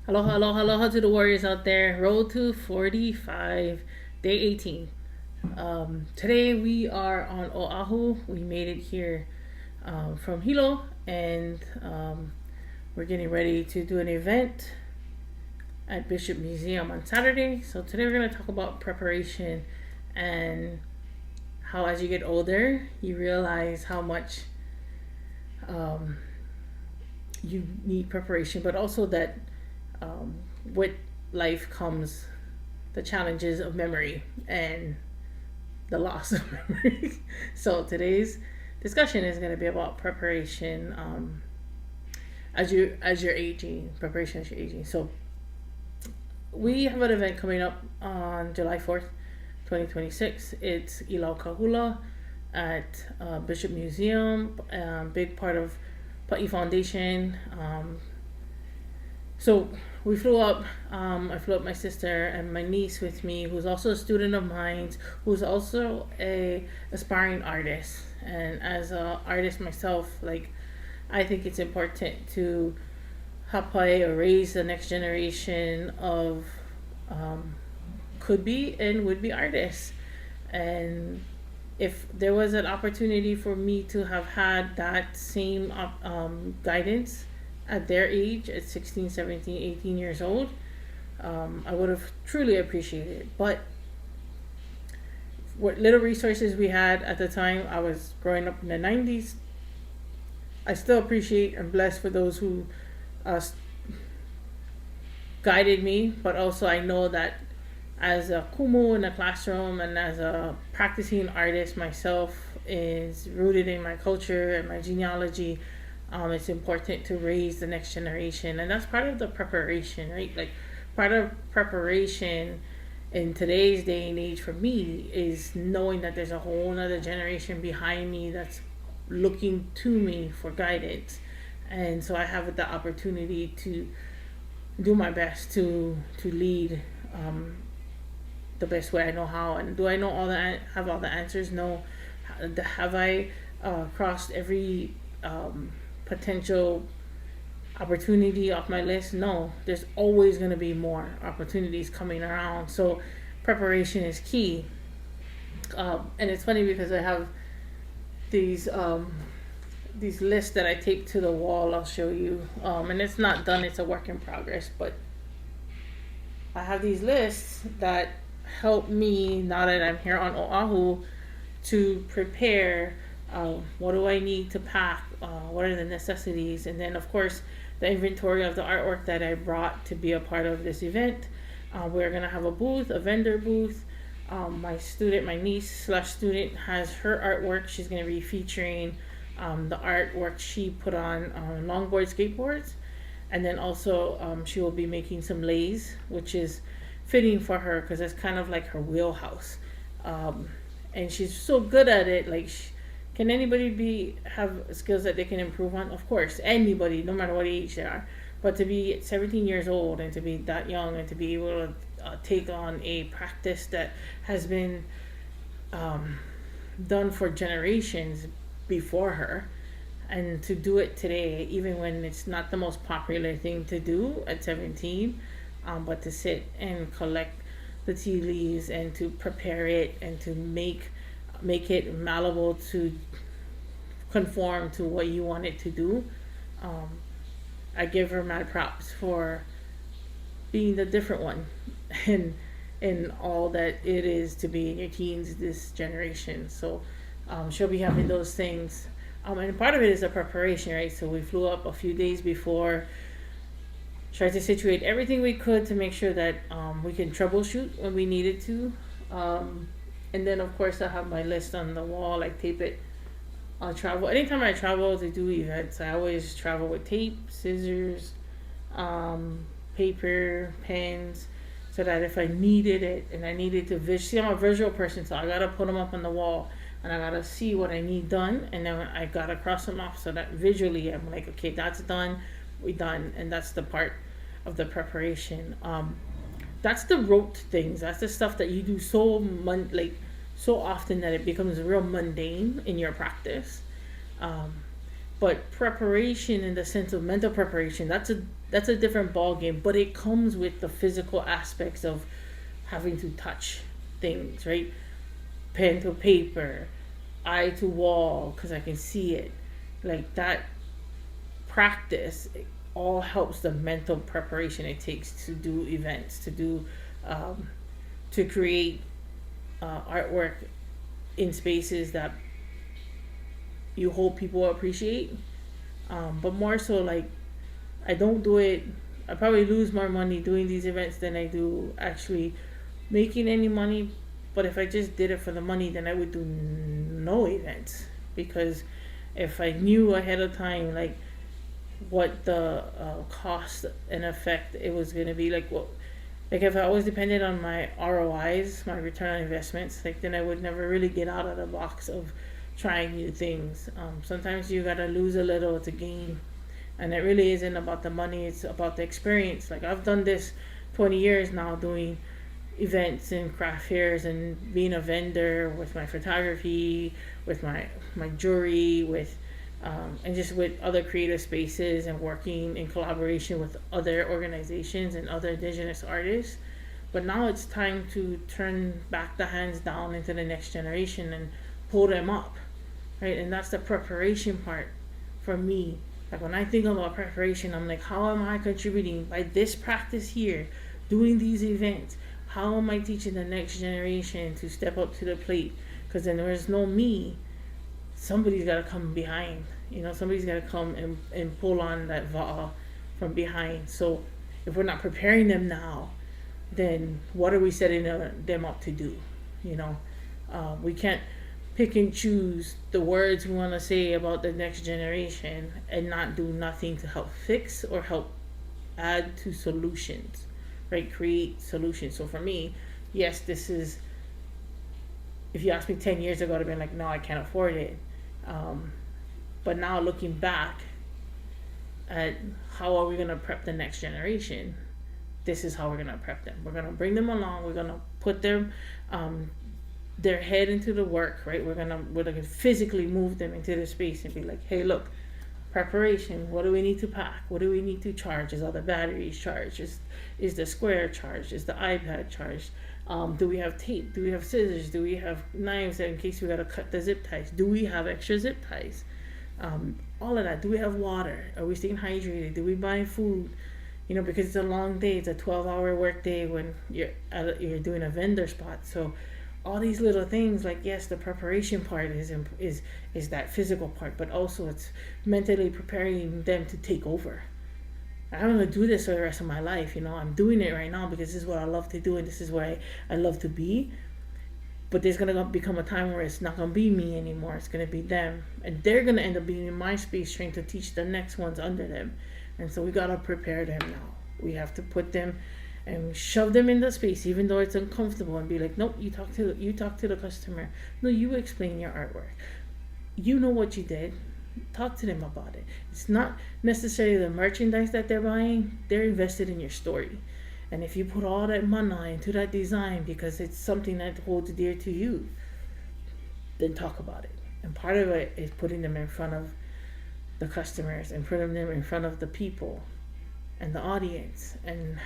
Aloha, aloha, aloha to the warriors out there. Road to 45, day 18. Today we are on Oahu. We made it here from Hilo, and we're getting ready to do an event at Bishop Museum on Saturday. So today we're going to talk about preparation and how, as you get older, you realize how much um, you need preparation, but also that with life comes the challenges of memory and the loss of memory. So today's discussion is going to be about preparation as you're aging, preparation as you're aging. So we have an event coming up on July 4th, 2026. It's Ilau Kahula at Bishop Museum, big part of Pa'i Foundation. So we flew up. I flew up my sister and my niece with me, who's also a student of mine, who's also a aspiring artist. And as a artist myself, like I think it's important to hapai or raise the next generation of um, could be and would be artists. And if there was an opportunity for me to have had that same guidance at their age, at 16, 17, 18 years old, I would have truly appreciated it. But what little resources we had at the time, I was growing up in the 90s. I still appreciate and blessed for those who uh, guided me, but also I know that as a kumu in the classroom and as a practicing artist myself is rooted in my culture and my genealogy. It's important to raise the next generation, and that's part of the preparation, right? Like part of preparation in today's day and age for me is knowing that there's a whole other generation behind me that's looking to me for guidance, and so I have the opportunity to do my best to lead the best way I know how. And do I know have all the answers? No. Have I crossed every potential opportunity off my list? No. There's always going to be more opportunities coming around. So preparation is key. And it's funny because I have these lists that I tape to the wall. I'll show you. And it's not done. It's a work in progress. But I have these lists that help me now that I'm here on Oahu to prepare. What do I need to pack? What are the necessities? And then, of course, the inventory of the artwork that I brought to be a part of this event. We're going to have a booth, a vendor booth. My niece slash student has her artwork. She's going to be featuring the artwork she put on longboard skateboards. And then also she will be making some leis, which is fitting for her because it's kind of like her wheelhouse. And she's so good at it. Like, can anybody have skills that they can improve on? Of course, anybody, no matter what age they are. But to be 17 years old and to be that young and to be able to take on a practice that has been done for generations before her, and to do it today, even when it's not the most popular thing to do at 17, but to sit and collect the tea leaves and to prepare it and to make it malleable to conform to what you want it to do. Um, I give her mad props for being the different one and in all that it is to be in your teens this generation. So she'll be having those things. And part of it is a preparation, right? So we flew up a few days before, tried to situate everything we could to make sure that we can troubleshoot when we needed to. And then, of course, I have my list on the wall. I tape it. I'll travel. Anytime I travel to do events, I always travel with tape, scissors, paper, pens, so that if I needed it and I needed to see, I'm a visual person, so I gotta put them up on the wall and I gotta see what I need done, and then I gotta cross them off so that visually I'm like, okay, that's done, we done, and that's the part of the preparation. That's the rote things. That's the stuff that you do so often that it becomes real mundane in your practice. Um, But preparation in the sense of mental preparation, that's a different ball game, but it comes with the physical aspects of having to touch things, right? Pen to paper, eye to wall because I can see it. Like that practice, it all helps the mental preparation it takes to do events, um, to create artwork in spaces that you hope people appreciate. But more so, like, I don't do it. I probably lose more money doing these events than I do actually making any money. But if I just did it for the money, then I would do no events, because if I knew ahead of time, like, what the cost and effect it was going to be, like, what, like, if I was dependent on my ROIs, my return on investments, like, then I would never really get out of the box of trying new things. Sometimes you gotta lose a little to gain, and it really isn't about the money, it's about the experience. Like, I've done this 20 years now, doing events and craft fairs and being a vendor with my photography, with my jewelry, with and just with other creative spaces, and working in collaboration with other organizations and other indigenous artists. But now it's time to turn back the hands down into the next generation and pull them up, right? And that's the preparation part for me. Like, when I think about preparation, I'm like, how am I contributing by this practice here, doing these events? How am I teaching the next generation to step up to the plate? Because then there's no me. Somebody's got to come behind. Somebody's got to come and pull on that va'a from behind. So if we're not preparing them now, then what are we setting them up to do? We can't pick and choose the words we want to say about the next generation and not do nothing to help fix or help add to solutions, right? Create solutions. So for me, yes, this is, if you asked me 10 years ago, I'd have been like, no, I can't afford it. But now, looking back at how are we going to prep the next generation, this is how we're going to prep them. We're going to bring them along. We're going to put their head into the work, right? We're gonna physically move them into the space and be like, hey, look, preparation. What do we need to pack? What do we need to charge? Is all the batteries charged? Is the square charged? Is the iPad charged? Do we have tape? Do we have scissors? Do we have knives in case we gotta cut the zip ties? Do we have extra zip ties? All of that. Do we have water? Are we staying hydrated? Do we buy food? Because it's a long day. It's a 12-hour work day when you're doing a vendor spot. So all these little things, like, yes, the preparation part is that physical part, but also it's mentally preparing them to take over. I'm gonna do this for the rest of my life. I'm doing it right now because this is what I love to do, and this is where I love to be. But there's gonna become a time where it's not gonna be me anymore. It's gonna be them, and they're gonna end up being in my space, trying to teach the next ones under them. And so we gotta prepare them now. We have to put them and shove them in the space, even though it's uncomfortable, and be like, nope, you talk to the customer. No, you explain your artwork. You know what you did. Talk to them about it. It's not necessarily the merchandise that they're buying. They're invested in your story. And if you put all that money into that design because it's something that holds dear to you, then talk about it. And part of it is putting them in front of the customers and putting them in front of the people and the audience, and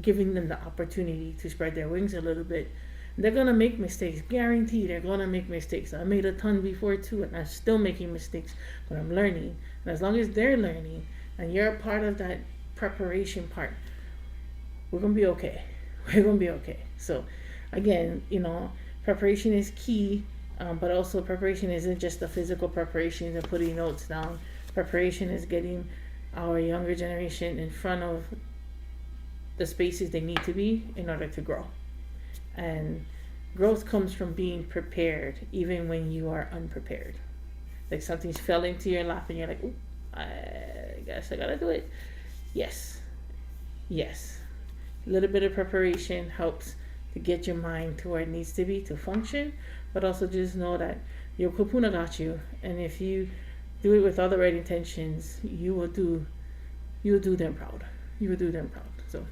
giving them the opportunity to spread their wings a little bit. They're gonna make mistakes, guaranteed. They're gonna make mistakes. I made a ton before too, and I'm still making mistakes, but I'm learning. And as long as they're learning, and you're a part of that preparation part, we're gonna be okay. We're gonna be okay. So, again, preparation is key, but also preparation isn't just the physical preparation and putting notes down. Preparation is getting our younger generation in front of the spaces they need to be in order to grow. And growth comes from being prepared, even when you are unprepared. Like, something's fell into your lap and you're like, ooh, I guess I gotta do it. Yes. A little bit of preparation helps to get your mind to where it needs to be to function, but also just know that your kupuna got you, and if you do it with all the right intentions, you will do them proud. So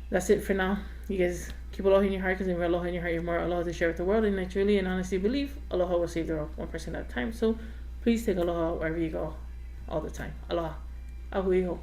that's it for now. You guys keep aloha in your heart, because when you're aloha in your heart, you're more aloha to share with the world. And I truly and honestly believe aloha will save the world 1% at a time. So Please take aloha wherever you go all the time. Aloha. Ahui ho.